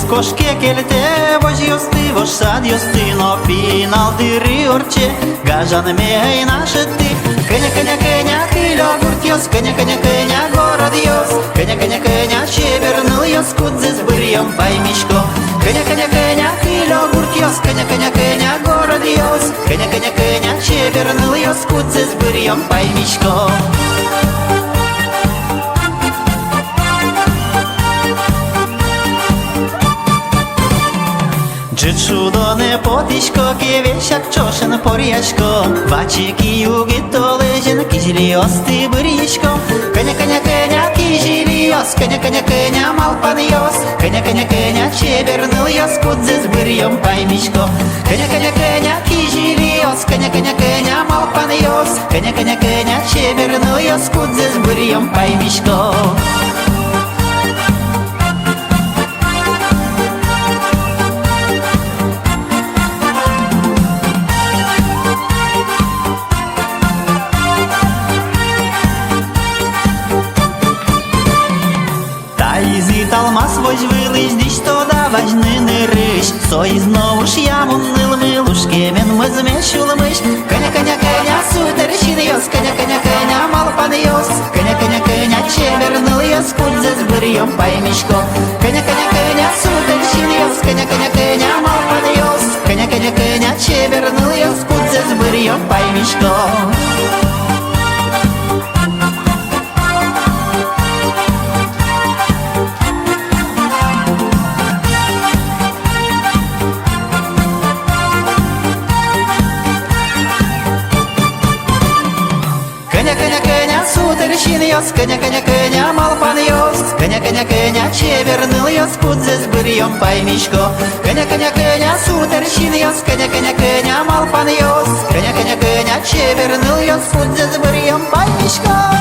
koşke kelte voj yosti voj sad yosti no final diri orche gajan mei нашити Коня, коня, коня, киля гуртьос, коня, коня, коня, город йос Коня, коня, коня, чебернул йос, кудзе с бырьем поймишко Коня, коня, коня, киля гуртьос, коня, коня, коня, город йос Коня, коня, коня, чебернул йос, кудзе с бырьем поймишко Czy czudo ne potişko keveşak çoşan poryaşko Vaçiki yugi tolejen kizili osti bırişko Коня, коня, коня, кизили йос Коня, коня, коня, малпан йос Коня, коня, коня, чебернул йос Кудзе с бырьем поймишко Коня, коня, коня, кизили йос Коня, коня, коня, малпан йос Коня, коня, коня, чебернул йос Кудзе с бырьем поймишко Талмас вось вылыш, диш тода важны рыш Сой знову ж ямунныл мылушкемен мызмеш улмыш Коня, коня, коня, сутершин йос Коня, коня, коня, малпан йос Коня, коня, коня, чебернул йос Кудзе с бырьем поймишко Коня, коня, коня, сутершин йос Коня, коня, коня, малпан йос Коня, коня, коня, чебернул йос Кудзе с бырьем поймишко Коня, коня, коня, сутершин йос Коня, коня, коня, малпан йос Коня, коня, коня, чебернул йос Кудзе с бырьем поймишко Коня, коня, коня, сутершин йос Коня, коня, коня, малпан йос Коня, коня, коня, чебернул йос Кудзе с бырьем поймишко